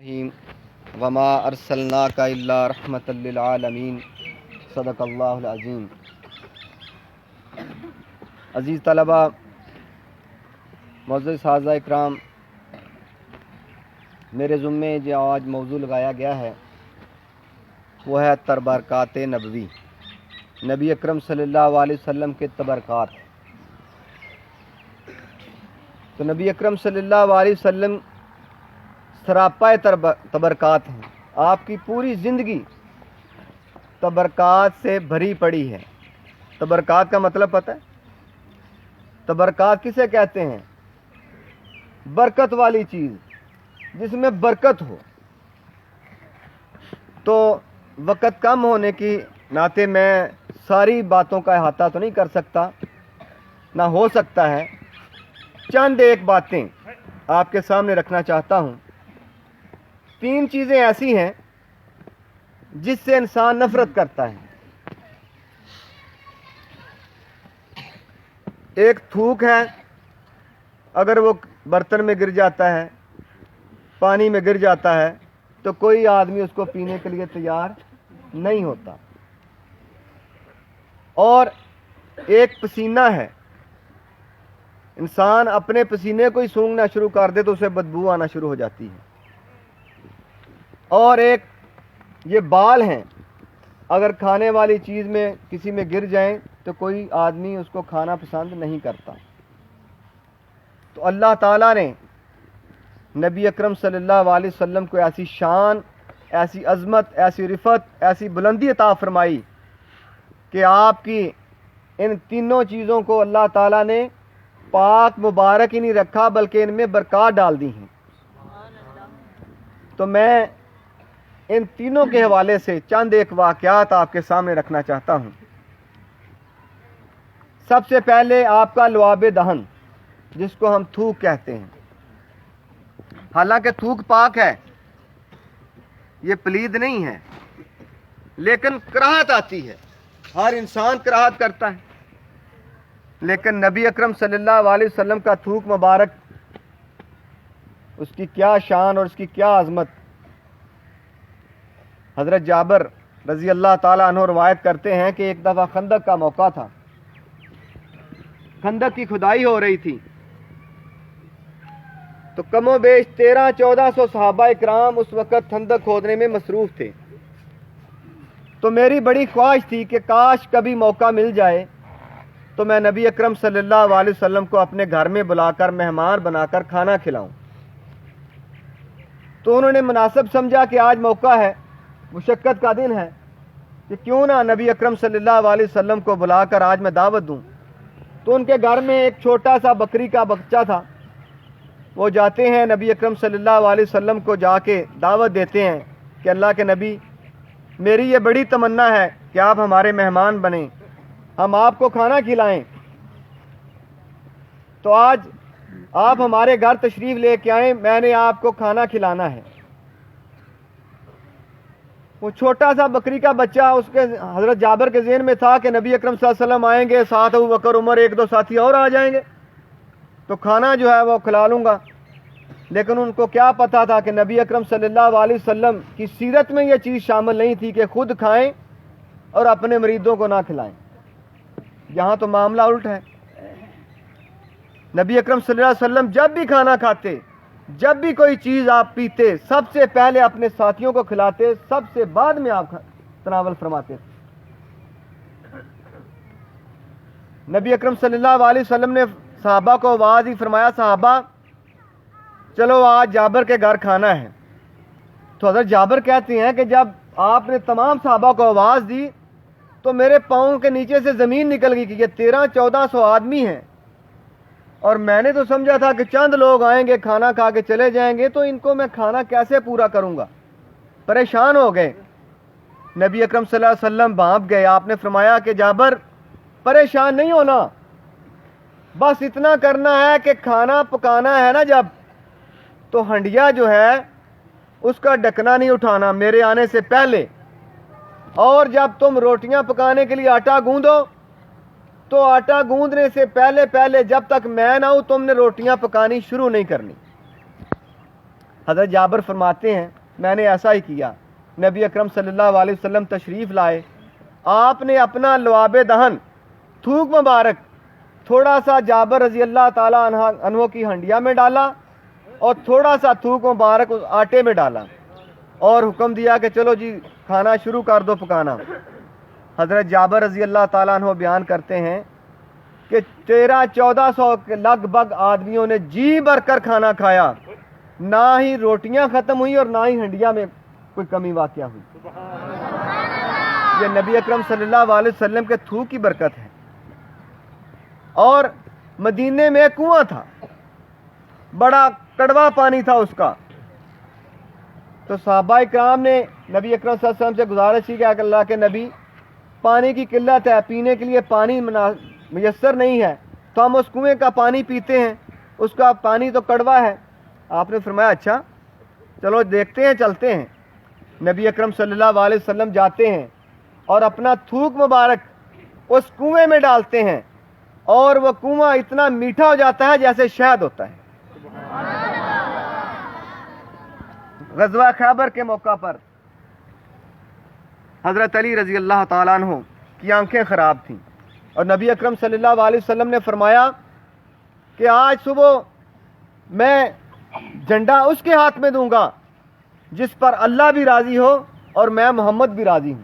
الرحیم وما ارسلناک الا رحمۃ للعالمین صدق اللہ العظیم۔ عزیز طلبہ، معزز حاضرہ اکرام، میرے ذمے جو آج موضوع لگایا گیا ہے وہ ہے تبرکات نبوی، نبی اکرم صلی اللہ علیہ وسلم کے تبرکات۔ تو نبی اکرم صلی اللہ علیہ وسلم سراپا تبرکات ہیں، آپ کی پوری زندگی تبرکات سے بھری پڑی ہے۔ تبرکات کا مطلب پتہ ہے؟ تبرکات کسے کہتے ہیں؟ برکت والی چیز، جس میں برکت ہو۔ تو وقت کم ہونے کی ناطے میں ساری باتوں کا احاطہ تو نہیں کر سکتا، نہ ہو سکتا ہے۔ چند ایک باتیں آپ کے سامنے رکھنا چاہتا ہوں۔ 3 چیزیں ایسی ہیں جس سے انسان نفرت کرتا ہے۔ ایک تھوک ہے، اگر وہ برتن میں گر جاتا ہے، پانی میں گر جاتا ہے تو کوئی آدمی اس کو پینے کے لیے تیار نہیں ہوتا۔ اور ایک پسینہ ہے، انسان اپنے پسینے کو ہی سونگنا شروع کر دے تو اسے بدبو آنا شروع ہو جاتی ہے۔ اور ایک یہ بال ہیں، اگر کھانے والی چیز میں کسی میں گر جائیں تو کوئی آدمی اس کو کھانا پسند نہیں کرتا۔ تو اللہ تعالیٰ نے نبی اکرم صلی اللہ علیہ وسلم کو ایسی شان، ایسی عظمت، ایسی رفعت، ایسی بلندی عطا فرمائی کہ آپ کی ان تینوں چیزوں کو اللہ تعالیٰ نے پاک مبارک ہی نہیں رکھا بلکہ ان میں برکات ڈال دی ہیں۔ تو میں ان تینوں کے حوالے سے چند ایک واقعات آپ کے سامنے رکھنا چاہتا ہوں۔ سب سے پہلے آپ کا لعاب دہن، جس کو ہم تھوک کہتے ہیں۔ حالانکہ تھوک پاک ہے، یہ پلید نہیں ہے، لیکن کراہت آتی ہے، ہر انسان کراہت کرتا ہے۔ لیکن نبی اکرم صلی اللہ علیہ وسلم کا تھوک مبارک، اس کی کیا شان اور اس کی کیا عظمت۔ حضرت جابر رضی اللہ تعالیٰ عنہ روایت کرتے ہیں کہ ایک دفعہ خندق کا موقع تھا، خندق کی کھدائی ہو رہی تھی، تو کم و بیش 1300-1400 صحابہ اکرام اس وقت خندق کھودنے میں مصروف تھے۔ تو میری بڑی خواہش تھی کہ کاش کبھی موقع مل جائے تو میں نبی اکرم صلی اللہ علیہ وسلم کو اپنے گھر میں بلا کر مہمان بنا کر کھانا کھلاؤں۔ تو انہوں نے مناسب سمجھا کہ آج موقع ہے، مشقت کا دن ہے، کہ کیوں نہ نبی اکرم صلی اللہ علیہ وسلم کو بلا کر آج میں دعوت دوں۔ تو ان کے گھر میں ایک چھوٹا سا بکری کا بچہ تھا، وہ جاتے ہیں نبی اکرم صلی اللہ علیہ وسلم کو جا کے دعوت دیتے ہیں کہ اللہ کے نبی، میری یہ بڑی تمنا ہے کہ آپ ہمارے مہمان بنیں، ہم آپ کو کھانا کھلائیں، تو آج آپ ہمارے گھر تشریف لے کے آئیں، میں نے آپ کو کھانا کھلانا ہے۔ وہ چھوٹا سا بکری کا بچہ اس کے حضرت جابر کے ذہن میں تھا کہ نبی اکرم صلی اللہ علیہ وسلم آئیں گے، ساتھ ابو بکر، عمر، 1-2 ساتھی اور آ جائیں گے تو کھانا جو ہے وہ کھلا لوں گا۔ لیکن ان کو کیا پتا تھا کہ نبی اکرم صلی اللہ علیہ وسلم کی سیرت میں یہ چیز شامل نہیں تھی کہ خود کھائیں اور اپنے مریدوں کو نہ کھلائیں۔ یہاں تو معاملہ الٹ ہے۔ نبی اکرم صلی اللہ علیہ وسلم جب بھی کھانا کھاتے، جب بھی کوئی چیز آپ پیتے، سب سے پہلے اپنے ساتھیوں کو کھلاتے، سب سے بعد میں آپ تناول فرماتے تھے۔ نبی اکرم صلی اللہ علیہ وسلم نے صحابہ کو آواز ہی فرمایا، صحابہ چلو آج جابر کے گھر کھانا ہے۔ تو حضرت جابر کہتے ہیں کہ جب آپ نے تمام صحابہ کو آواز دی تو میرے پاؤں کے نیچے سے زمین نکل گئی کہ یہ 1300-1400 آدمی ہیں، اور میں نے تو سمجھا تھا کہ چند لوگ آئیں گے، کھانا کھا کے چلے جائیں گے، تو ان کو میں کھانا کیسے پورا کروں گا۔ پریشان ہو گئے۔ نبی اکرم صلی اللہ علیہ وسلم بھانپ گئے۔ آپ نے فرمایا کہ جابر پریشان نہیں ہونا، بس اتنا کرنا ہے کہ کھانا پکانا ہے نا جب، تو ہنڈیا جو ہے اس کا ڈھکنا نہیں اٹھانا میرے آنے سے پہلے، اور جب تم روٹیاں پکانے کے لیے آٹا گوندو تو آٹا گوندنے سے پہلے جب تک میں نہ ہوں تم نے روٹیاں پکانی شروع نہیں کرنی۔ حضرت جابر فرماتے ہیں میں نے ایسا ہی کیا. نبی اکرم صلی اللہ علیہ وسلم تشریف لائے, آپ نے اپنا لعاب دہن تھوک مبارک تھوڑا سا جابر رضی اللہ تعالیٰ عنہ کی ہنڈیا میں ڈالا اور تھوڑا سا تھوک مبارک اس آٹے میں ڈالا اور حکم دیا کہ چلو جی کھانا شروع کر دو پکانا. حضرت جابر رضی اللہ تعالیٰ عنہ بیان کرتے ہیں کہ 1300-1400 کے لگ بھگ آدمیوں نے جی بھر کر کھانا کھایا, نہ ہی روٹیاں ختم ہوئی اور نہ ہی ہنڈیا میں کوئی کمی واقع ہوئی. یہ نبی اکرم صلی اللہ علیہ وسلم کے تھوک کی برکت ہے. اور مدینے میں کنواں تھا, بڑا کڑوا پانی تھا اس کا, تو صحابہ کرام نے نبی اکرم صلی اللہ علیہ وسلم سے گزارش کی کہ اللہ کے نبی پانی کی قلت ہے, پینے کے لیے پانی میسر نہیں ہے, تو ہم اس کنویں کا پانی پیتے ہیں, اس کا پانی تو کڑوا ہے. آپ نے فرمایا اچھا چلو دیکھتے ہیں چلتے ہیں. نبی اکرم صلی اللہ علیہ وسلم جاتے ہیں اور اپنا تھوک مبارک اس کنویں میں ڈالتے ہیں اور وہ کنواں اتنا میٹھا ہو جاتا ہے جیسے شہد ہوتا ہے. غزوہ خیبر کے موقع پر حضرت علی رضی اللہ تعالیٰ عنہ کی آنکھیں خراب تھیں اور نبی اکرم صلی اللہ علیہ وسلم نے فرمایا کہ آج صبح میں جھنڈا اس کے ہاتھ میں دوں گا جس پر اللہ بھی راضی ہو اور میں محمد بھی راضی ہوں.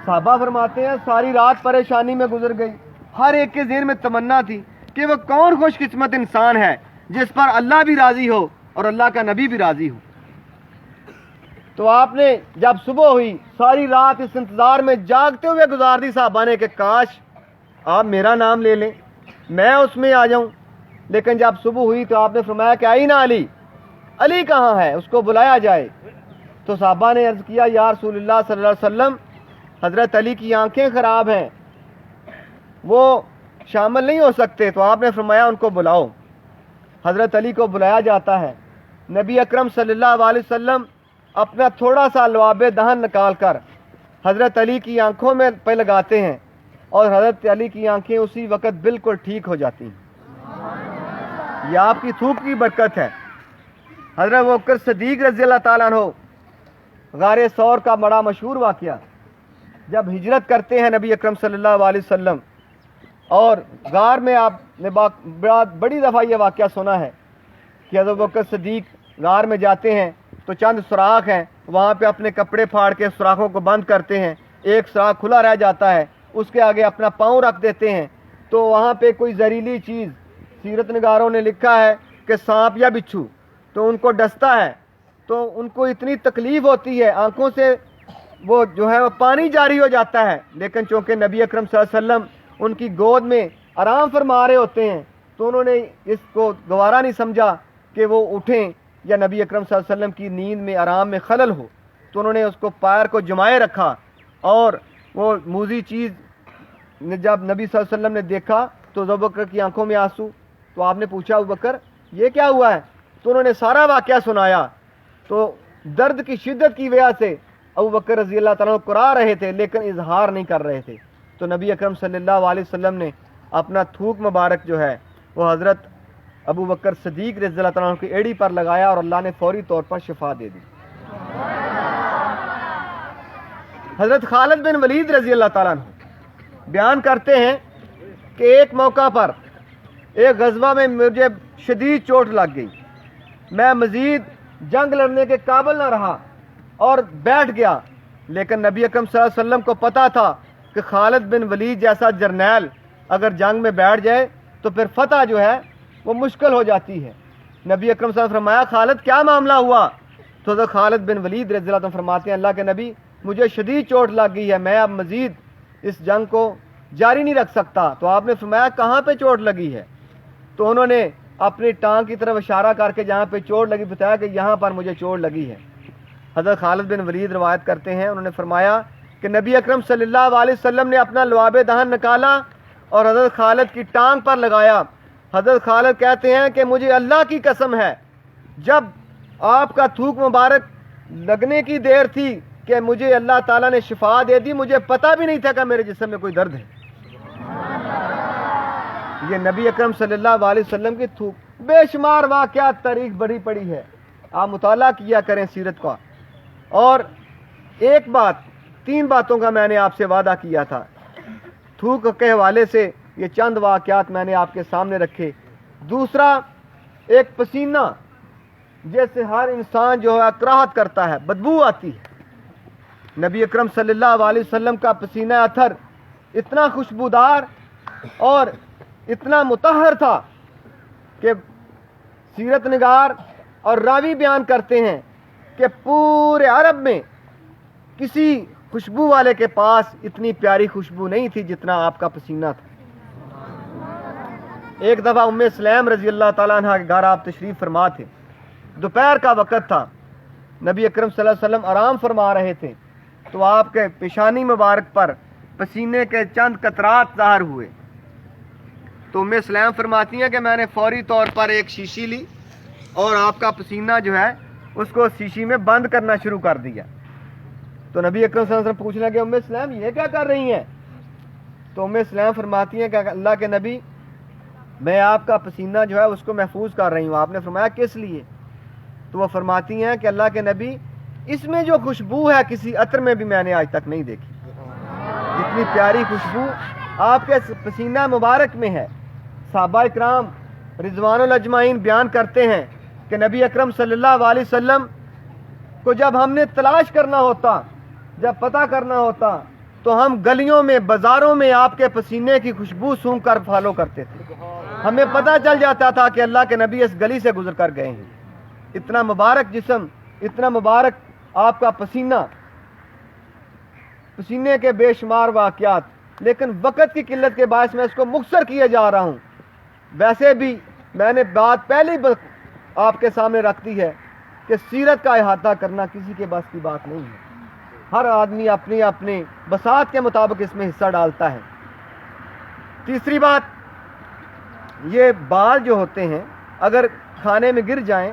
صحابہ فرماتے ہیں ساری رات پریشانی میں گزر گئی, ہر ایک کے ذہن میں تمنا تھی کہ وہ کون خوش قسمت انسان ہے جس پر اللہ بھی راضی ہو اور اللہ کا نبی بھی راضی ہو. تو آپ نے جب صبح ہوئی ساری رات اس انتظار میں جاگتے ہوئے گزار دی صحابہ نے کہ کاش آپ میرا نام لے لیں, میں اس میں آ جاؤں. لیکن جب صبح ہوئی تو آپ نے فرمایا کہ آئی نا علی, علی کہاں ہے, اس کو بلایا جائے. تو صحابہ نے عرض کیا یا رسول اللہ صلی اللہ علیہ وسلم حضرت علی کی آنکھیں خراب ہیں, وہ شامل نہیں ہو سکتے. تو آپ نے فرمایا ان کو بلاؤ. حضرت علی کو بلایا جاتا ہے. نبی اکرم صلی اللہ علیہ وسلم اپنا تھوڑا سا لعاب دہن نکال کر حضرت علی کی آنکھوں میں پہ لگاتے ہیں اور حضرت علی کی آنکھیں اسی وقت بالکل ٹھیک ہو جاتی ہیں. یہ آپ کی تھوک کی برکت ہے. حضرت ابوبکر صدیق رضی اللہ تعالیٰ عنہ, غار ثور کا بڑا مشہور واقعہ, جب ہجرت کرتے ہیں نبی اکرم صلی اللہ علیہ وسلم اور غار میں آپ نے بڑی دفعہ یہ واقعہ سنا ہے کہ حضرت ابوبکر صدیق غار میں جاتے ہیں تو چند سوراخ ہیں, وہاں پہ اپنے کپڑے پھاڑ کے سوراخوں کو بند کرتے ہیں, ایک سوراخ کھلا رہ جاتا ہے, اس کے آگے اپنا پاؤں رکھ دیتے ہیں. تو وہاں پہ کوئی زہریلی چیز, سیرت نگاروں نے لکھا ہے کہ سانپ یا بچھو, تو ان کو ڈستا ہے تو ان کو اتنی تکلیف ہوتی ہے, آنکھوں سے وہ جو ہے وہ پانی جاری ہو جاتا ہے. لیکن چونکہ نبی اکرم صلی اللہ علیہ وسلم ان کی گود میں آرام فرما رہے ہوتے ہیں تو انہوں نے اس کو گوارا نہیں سمجھا کہ وہ اٹھیں یا نبی اکرم صلی اللہ علیہ وسلم کی نیند میں آرام میں خلل ہو, تو انہوں نے اس کو پیر کو جمائے رکھا. اور وہ موذی چیز جب نبی صلی اللہ علیہ وسلم نے دیکھا تو ابوبکر کی آنکھوں میں آنسو. تو آپ نے پوچھا ابوبکر یہ کیا ہوا ہے, تو انہوں نے سارا واقعہ سنایا. تو درد کی شدت کی وجہ سے ابوبکر رضی اللہ تعالیٰ کرا رہے تھے لیکن اظہار نہیں کر رہے تھے. تو نبی اکرم صلی اللہ علیہ وسلم نے اپنا تھوک مبارک جو ہے وہ حضرت ابوبکر صدیق رضی اللہ تعالیٰ کی ایڑی پر لگایا اور اللہ نے فوری طور پر شفا دے دی. حضرت خالد بن ولید رضی اللہ تعالیٰ بیان کرتے ہیں کہ ایک موقع پر ایک غزوہ میں مجھے شدید چوٹ لگ گئی, میں مزید جنگ لڑنے کے قابل نہ رہا اور بیٹھ گیا. لیکن نبی اکرم صلی اللہ علیہ وسلم کو پتا تھا کہ خالد بن ولید جیسا جرنیل اگر جنگ میں بیٹھ جائے تو پھر فتح جو ہے وہ مشکل ہو جاتی ہے. نبی اکرم صلی اللہ علیہ وسلم نے فرمایا خالد کیا معاملہ ہوا؟ تو حضرت خالد بن ولید رضی اللہ عنہ فرماتے ہیں اللہ کے نبی مجھے شدید چوٹ لگ گئی ہے, میں اب مزید اس جنگ کو جاری نہیں رکھ سکتا. تو آپ نے فرمایا کہاں پہ چوٹ لگی ہے؟ تو انہوں نے اپنی ٹانگ کی طرف اشارہ کر کے جہاں پہ چوٹ لگی بتایا کہ یہاں پر مجھے چوٹ لگی ہے. حضرت خالد بن ولید روایت کرتے ہیں, انہوں نے فرمایا کہ نبی اکرم صلی اللہ علیہ وسلم نے اپنا لعاب دہن نکالا اور حضرت خالد کی ٹانگ پر لگایا. حضرت خالد کہتے ہیں کہ مجھے اللہ کی قسم ہے جب آپ کا تھوک مبارک لگنے کی دیر تھی کہ مجھے اللہ تعالیٰ نے شفا دے دی, مجھے پتہ بھی نہیں تھا کہ میرے جسم میں کوئی درد ہے. یہ نبی اکرم صلی اللہ علیہ وسلم کی تھوک. بے شمار واقعات تاریخ بڑی پڑی ہے, آپ مطالعہ کیا کریں سیرت کا. اور ایک بات، 3 باتوں کا میں نے آپ سے وعدہ کیا تھا. تھوک کے حوالے سے یہ چند واقعات میں نے آپ کے سامنے رکھے. دوسرا، ایک پسینہ جیسے ہر انسان جو ہے کراہت کرتا ہے، بدبو آتی ہے. نبی اکرم صلی اللہ علیہ وسلم کا پسینہ اطہر اتنا خوشبودار اور اتنا مطہر تھا کہ سیرت نگار اور راوی بیان کرتے ہیں کہ پورے عرب میں کسی خوشبو والے کے پاس اتنی پیاری خوشبو نہیں تھی جتنا آپ کا پسینہ تھا. ایک دفعہ ام سلیم رضی اللہ تعالیٰ عنہ کے گھر آپ تشریف فرما تھے. دوپہر کا وقت تھا. نبی اکرم صلی اللہ علیہ وسلم آرام فرما رہے تھے تو آپ کے پیشانی مبارک پر پسینے کے چند قطرات ظاہر ہوئے. تو ام سلیم فرماتی ہیں کہ میں نے فوری طور پر ایک شیشی لی اور آپ کا پسینہ جو ہے اس کو شیشی میں بند کرنا شروع کر دیا. تو نبی اکرم صلی اللہ علیہ وسلم پوچھنے لگے ام سلیم یہ کیا کر رہی ہیں؟ تو ام سلیم فرماتی ہیں کہ اللہ کے نبی میں آپ کا پسینہ جو ہے اس کو محفوظ کر رہی ہوں. آپ نے فرمایا کس لیے؟ تو وہ فرماتی ہیں کہ اللہ کے نبی اس میں جو خوشبو ہے کسی عطر میں بھی میں نے آج تک نہیں دیکھی جتنی پیاری خوشبو آپ کے پسینہ مبارک میں ہے. صحابہ اکرام رضوان الاجمعین بیان کرتے ہیں کہ نبی اکرم صلی اللہ علیہ وسلم کو جب ہم نے تلاش کرنا ہوتا، جب پتہ کرنا ہوتا تو ہم گلیوں میں بازاروں میں آپ کے پسینے کی خوشبو سونگھ کر فالو کرتے تھے. ہمیں پتہ چل جاتا تھا کہ اللہ کے نبی اس گلی سے گزر کر گئے ہیں. اتنا مبارک جسم، اتنا مبارک آپ کا پسینہ، پسینے کے بے شمار واقعات. لیکن وقت کی قلت کے باعث میں اس کو مختصر کیے جا رہا ہوں. ویسے بھی میں نے بات پہلی آپ کے سامنے رکھ دی ہے کہ سیرت کا احاطہ کرنا کسی کے بس کی بات نہیں ہے. ہر آدمی اپنی اپنی بساط کے مطابق اس میں حصہ ڈالتا ہے. تیسری بات، یہ بال جو ہوتے ہیں اگر کھانے میں گر جائیں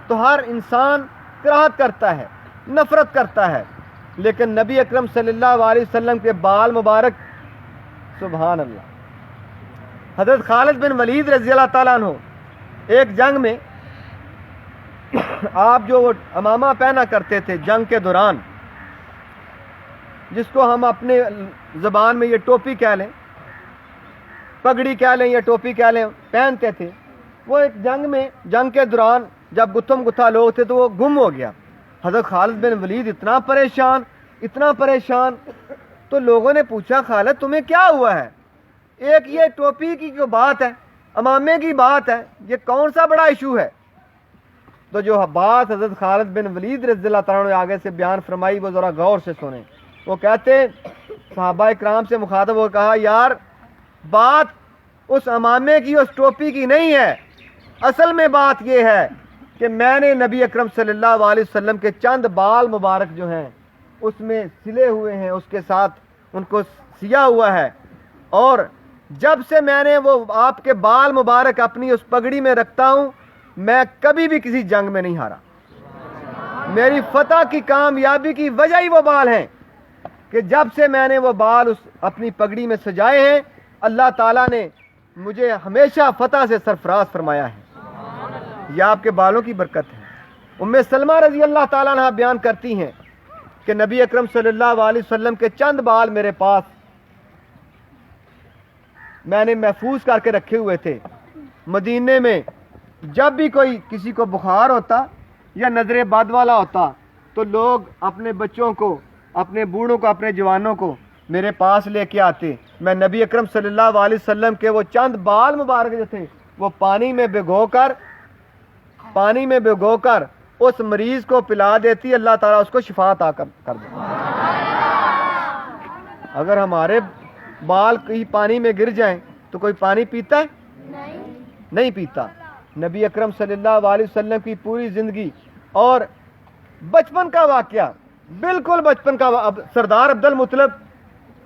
تو ہر انسان کراہت کرتا ہے، نفرت کرتا ہے. لیکن نبی اکرم صلی اللہ علیہ وسلم کے بال مبارک، سبحان اللہ. حضرت خالد بن ولید رضی اللہ تعالیٰ عنہ ایک جنگ میں آپ جو وہ امامہ پہنا کرتے تھے جنگ کے دوران، جس کو ہم اپنے زبان میں یہ ٹوپی کہہ لیں، پگڑی کہہ لیں یا ٹوپی کہہ لیں، پہنتے تھے. وہ ایک جنگ میں، جنگ کے دوران جب گتھم گتھا لوگ تھے تو وہ گم ہو گیا. حضرت خالد بن ولید اتنا پریشان. تو لوگوں نے پوچھا خالد تمہیں کیا ہوا ہے؟ ایک یہ ٹوپی کی جو بات ہے، امامے کی بات ہے، یہ کون سا بڑا ایشو ہے؟ تو جو بات حضرت خالد بن ولید رضی اللہ تعالیٰ نے آگے سے بیان فرمائی وہ ذرا غور سے سنیں. وہ کہتے صحابہ اکرام سے مخاطب ہو کہا یار بات اس امامے کی، اس ٹوپی کی نہیں ہے. اصل میں بات یہ ہے کہ میں نے نبی اکرم صلی اللہ علیہ وسلم کے چند بال مبارک جو ہیں اس میں سلے ہوئے ہیں، اس کے ساتھ ان کو سیا ہوا ہے. اور جب سے میں نے وہ آپ کے بال مبارک اپنی اس پگڑی میں رکھتا ہوں میں کبھی بھی کسی جنگ میں نہیں ہارا. میری فتح کی کامیابی کی وجہ ہی وہ بال ہیں کہ جب سے میں نے وہ بال اس اپنی پگڑی میں سجائے ہیں اللہ تعالیٰ نے مجھے ہمیشہ فتح سے سرفراز فرمایا ہے. یہ آپ کے بالوں کی برکت ہے. ام سلمہ رضی اللہ تعالیٰ عنہ بیان کرتی ہیں کہ نبی اکرم صلی اللہ علیہ وسلم کے چند بال میرے پاس میں نے محفوظ کر کے رکھے ہوئے تھے. مدینے میں جب بھی کوئی کسی کو بخار ہوتا یا نظر بد والا ہوتا تو لوگ اپنے بچوں کو، اپنے بوڑھوں کو، اپنے جوانوں کو میرے پاس لے کے آتے. میں نبی اکرم صلی اللہ علیہ وسلم کے وہ چند بال مبارک جو تھے وہ پانی میں بھگو کر اس مریض کو پلا دیتی. اللہ تعالیٰ اس کو شفا عطا کر دیتا. اگر ہمارے بال کہیں پانی میں گر جائیں تو کوئی پانی پیتا ہے؟ نہیں پیتا. نبی اکرم صلی اللہ علیہ وسلم کی پوری زندگی اور بچپن کا واقعہ، بالکل بچپن کا سردار عبد المطلب،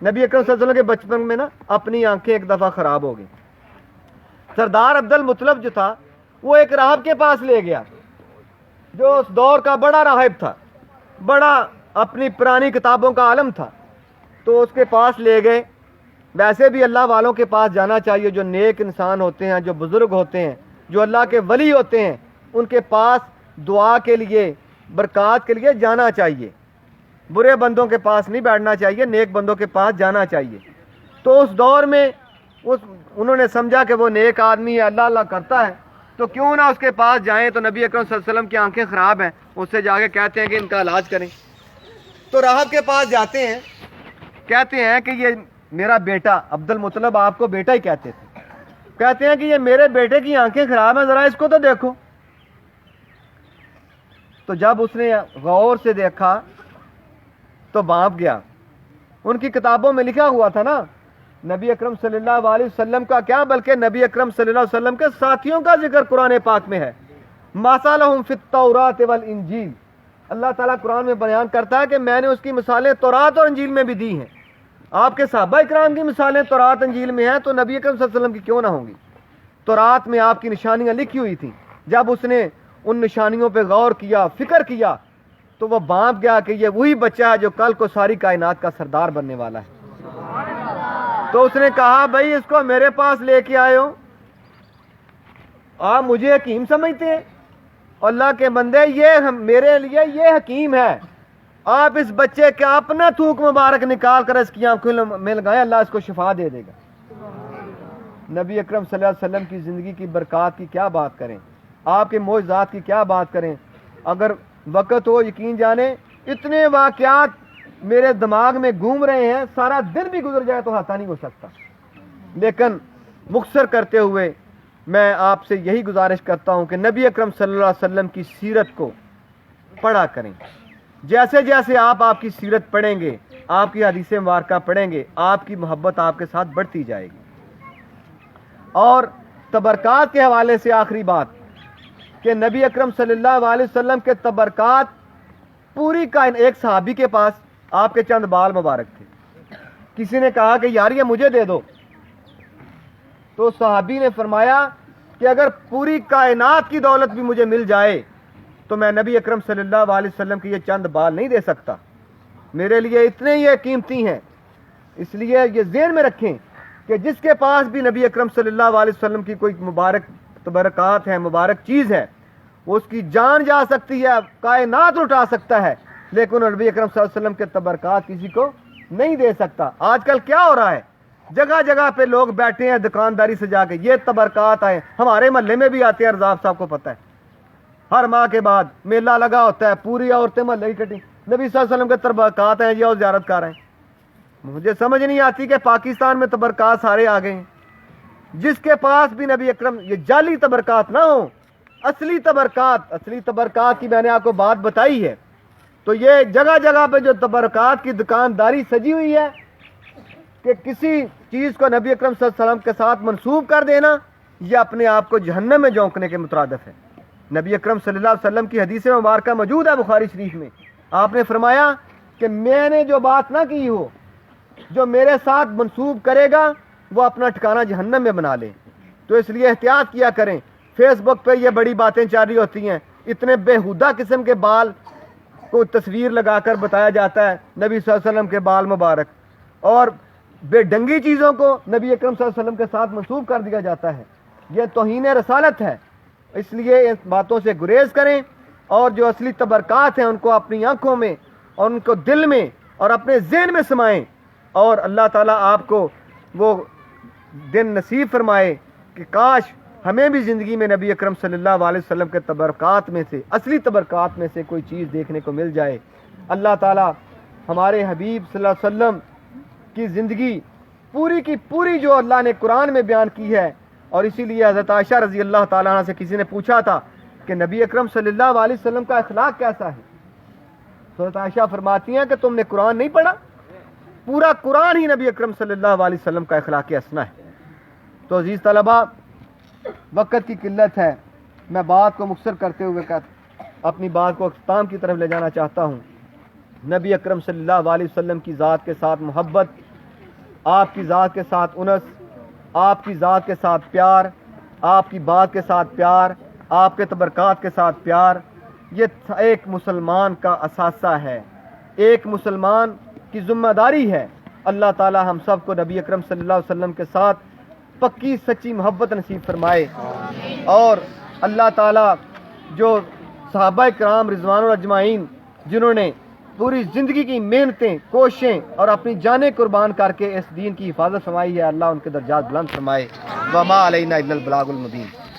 نبی اکرم صلی اللہ علیہ وسلم کے بچپن میں نا اپنی آنکھیں ایک دفعہ خراب ہو گئی. سردار عبد المطلب جو تھا وہ ایک راہب کے پاس لے گیا جو اس دور کا بڑا راہب تھا، بڑا اپنی پرانی کتابوں کا عالم تھا. تو اس کے پاس لے گئے. ویسے بھی اللہ والوں کے پاس جانا چاہیے، جو نیک انسان ہوتے ہیں، جو بزرگ ہوتے ہیں، جو اللہ کے ولی ہوتے ہیں، ان کے پاس دعا کے لیے، برکات کے لیے جانا چاہیے، برے بندوں کے پاس نہیں بیٹھنا چاہیے، نیک بندوں کے پاس جانا چاہیے۔ تو اس دور میں انہوں نے سمجھا کہ وہ نیک آدمی ہے، اللہ اللہ کرتا ہے، تو کیوں نہ اس کے پاس جائیں۔ تو نبی اکرم صلی اللہ علیہ وسلم کی آنکھیں خراب ہیں، اس سے جا کے کہتے ہیں کہ ان کا علاج کریں۔ تو راہب کے پاس جاتے ہیں، کہتے ہیں کہ یہ میرا بیٹا، عبد المطلب آپ کو بیٹا ہی کہتے تھے، کہتے ہیں کہ یہ میرے بیٹے کی آنکھیں خراب ہیں، ذرا اس کو تو دیکھو۔ تو جب اس نے غور سے دیکھا تو بانپ گیا۔ ان کی کتابوں میں لکھا ہوا تھا نا، نبی اکرم صلی اللہ علیہ وسلم کا کیا بلکہ نبی اکرم صلی اللہ علیہ وسلم کے ساتھیوں کا ذکر قرآن پاک میں ہے۔ مَثَلُهُمْ فِي التَّوْرَاةِ وَالْإِنْجِيلِ، اللہ تعالیٰ قرآن میں بیان کرتا ہے کہ میں نے اس کی مثالیں تورات اور انجیل میں بھی دی ہیں۔ آپ کے صحابہ اکرام کی مثالیں تورات انجیل میں ہیں، تو نبی اکرم صلی اللہ علیہ وسلم کی کیوں نہ ہوں گی؟ تورات میں آپ کی نشانیاں لکھی ہوئی تھیں۔ جب اس نے ان نشانیوں پہ غور کیا، فکر کیا، تو وہ بانپ گیا کہ یہ وہی بچہ ہے جو کل کو ساری کائنات کا سردار بننے والا ہے۔ تو اس نے کہا بھائی اس کو میرے پاس لے کے آئے ہو، آپ مجھے حکیم سمجھتے ہیں؟ اللہ کے بندے، یہ میرے لیے یہ حکیم ہے، آپ اس بچے کا اپنا تھوک مبارک نکال کر اس کی آنکھوں میں لگائیں، اللہ اس کو شفا دے دے گا۔ نبی اکرم صلی اللہ علیہ وسلم کی زندگی کی برکات کی کیا بات کریں، آپ کے معجزات کی کیا بات کریں۔ اگر وقت ہو یقین جانے اتنے واقعات میرے دماغ میں گھوم رہے ہیں، سارا دن بھی گزر جائے تو احاطہ نہیں ہو سکتا، لیکن مختصر کرتے ہوئے میں آپ سے یہی گزارش کرتا ہوں کہ نبی اکرم صلی اللہ علیہ وسلم کی سیرت کو پڑھا کریں۔ جیسے جیسے آپ کی سیرت پڑھیں گے، آپ کی حدیث مبارکہ پڑھیں گے، آپ کی محبت آپ کے ساتھ بڑھتی جائے گی۔ اور تبرکات کے حوالے سے آخری بات کہ نبی اکرم صلی اللہ علیہ وسلم کے تبرکات پوری کائنات، ایک صحابی کے پاس آپ کے چند بال مبارک تھے، کسی نے کہا کہ یار یہ مجھے دے دو، تو صحابی نے فرمایا کہ اگر پوری کائنات کی دولت بھی مجھے مل جائے تو میں نبی اکرم صلی اللہ علیہ وسلم کے یہ چند بال نہیں دے سکتا، میرے لیے اتنے یہ قیمتی ہیں۔ اس لیے یہ ذہن میں رکھیں کہ جس کے پاس بھی نبی اکرم صلی اللہ علیہ وسلم کی کوئی مبارک تبرکات ہے، مبارک چیز ہے، اس کی جان جا سکتی ہے، کائنات لٹا سکتا ہے، لیکن نبی اکرم صلی اللہ علیہ وسلم کے تبرکات کسی کو نہیں دے سکتا۔ آج کل کیا ہو رہا ہے، جگہ جگہ پہ لوگ بیٹھے ہیں دکانداری سجا کے، یہ تبرکات آئے، ہمارے محلے میں بھی آتے ہیں، ارزاق صاحب کو پتہ ہے، ہر ماہ کے بعد میلہ لگا ہوتا ہے، پوری عورتیں محلے کی کٹی، نبی صلی اللہ علیہ وسلم کے تبرکات ہیں، یہ زیارت کر رہے ہیں۔ مجھے سمجھ نہیں آتی کہ پاکستان میں تبرکات سارے آ گئے ہیں، جس کے پاس بھی نبی اکرم، یہ جعلی تبرکات نہ ہوں، اصلی تبرکات کی میں نے آپ کو بات بتائی ہے۔ تو یہ جگہ جگہ پہ جو تبرکات کی دکانداری سجی ہوئی ہے کہ کسی چیز کو نبی اکرم صلی اللہ علیہ وسلم کے ساتھ منسوب کر دینا، یہ اپنے آپ کو جہنم میں جھونکنے کے مترادف ہے۔ نبی اکرم صلی اللہ علیہ وسلم کی حدیث مبارکہ موجود ہے بخاری شریف میں، آپ نے فرمایا کہ میں نے جو بات نہ کی ہو، جو میرے ساتھ منسوب کرے گا وہ اپنا ٹھکانہ جہنم میں بنا لے۔ تو اس لیے احتیاط کیا کریں۔ فیس بک پہ یہ بڑی باتیں چل رہی ہوتی ہیں، اتنے بیہودہ قسم کے بال کو تصویر لگا کر بتایا جاتا ہے نبی صلی اللہ علیہ وسلم کے بال مبارک، اور بے ڈنگی چیزوں کو نبی اکرم صلی اللہ علیہ وسلم کے ساتھ منسوب کر دیا جاتا ہے، یہ توہین رسالت ہے۔ اس لیے اس باتوں سے گریز کریں، اور جو اصلی تبرکات ہیں ان کو اپنی آنکھوں میں اور ان کو دل میں اور اپنے ذہن میں سمائیں، اور اللہ تعالیٰ آپ کو وہ دن نصیب فرمائے کہ کاش ہمیں بھی زندگی میں نبی اکرم صلی اللہ علیہ وسلم کے تبرکات میں سے، اصلی تبرکات میں سے کوئی چیز دیکھنے کو مل جائے۔ اللہ تعالیٰ ہمارے حبیب صلی اللہ علیہ وسلم کی زندگی پوری کی پوری جو اللہ نے قرآن میں بیان کی ہے، اور اسی لیے حضرت عائشہ رضی اللہ تعالیٰ عنہ سے کسی نے پوچھا تھا کہ نبی اکرم صلی اللہ علیہ وسلم کا اخلاق کیسا ہے، تو حضرت عائشہ فرماتی ہیں کہ تم نے قرآن نہیں پڑھا، پورا قرآن ہی نبی اکرم صلی اللہ علیہ وسلم کا اخلاق حسنہ ہے۔ تو عزیز طلباء، وقت کی قلت ہے، میں بات کو مختصر کرتے ہوئے اپنی بات کو اختتام کی طرف لے جانا چاہتا ہوں۔ نبی اکرم صلی اللہ علیہ وسلم کی ذات کے ساتھ محبت، آپ کی ذات کے ساتھ انس، آپ کی ذات کے ساتھ پیار، آپ کی بات کے ساتھ پیار، آپ کے تبرکات کے ساتھ پیار، یہ ایک مسلمان کا اثاثہ ہے، ایک مسلمان کی ذمہ داری ہے۔ اللہ تعالی ہم سب کو نبی اکرم صلی اللہ علیہ وسلم کے ساتھ پکی سچی محبت نصیب فرمائے، اور اللہ تعالی جو صحابہ کرام رضوان اجمعین جنہوں نے پوری زندگی کی محنتیں کوششیں اور اپنی جانیں قربان کر کے اس دین کی حفاظت فرمائی ہے، اللہ ان کے درجات بلند فرمائے۔ وما علینا الا البلاغ المبین۔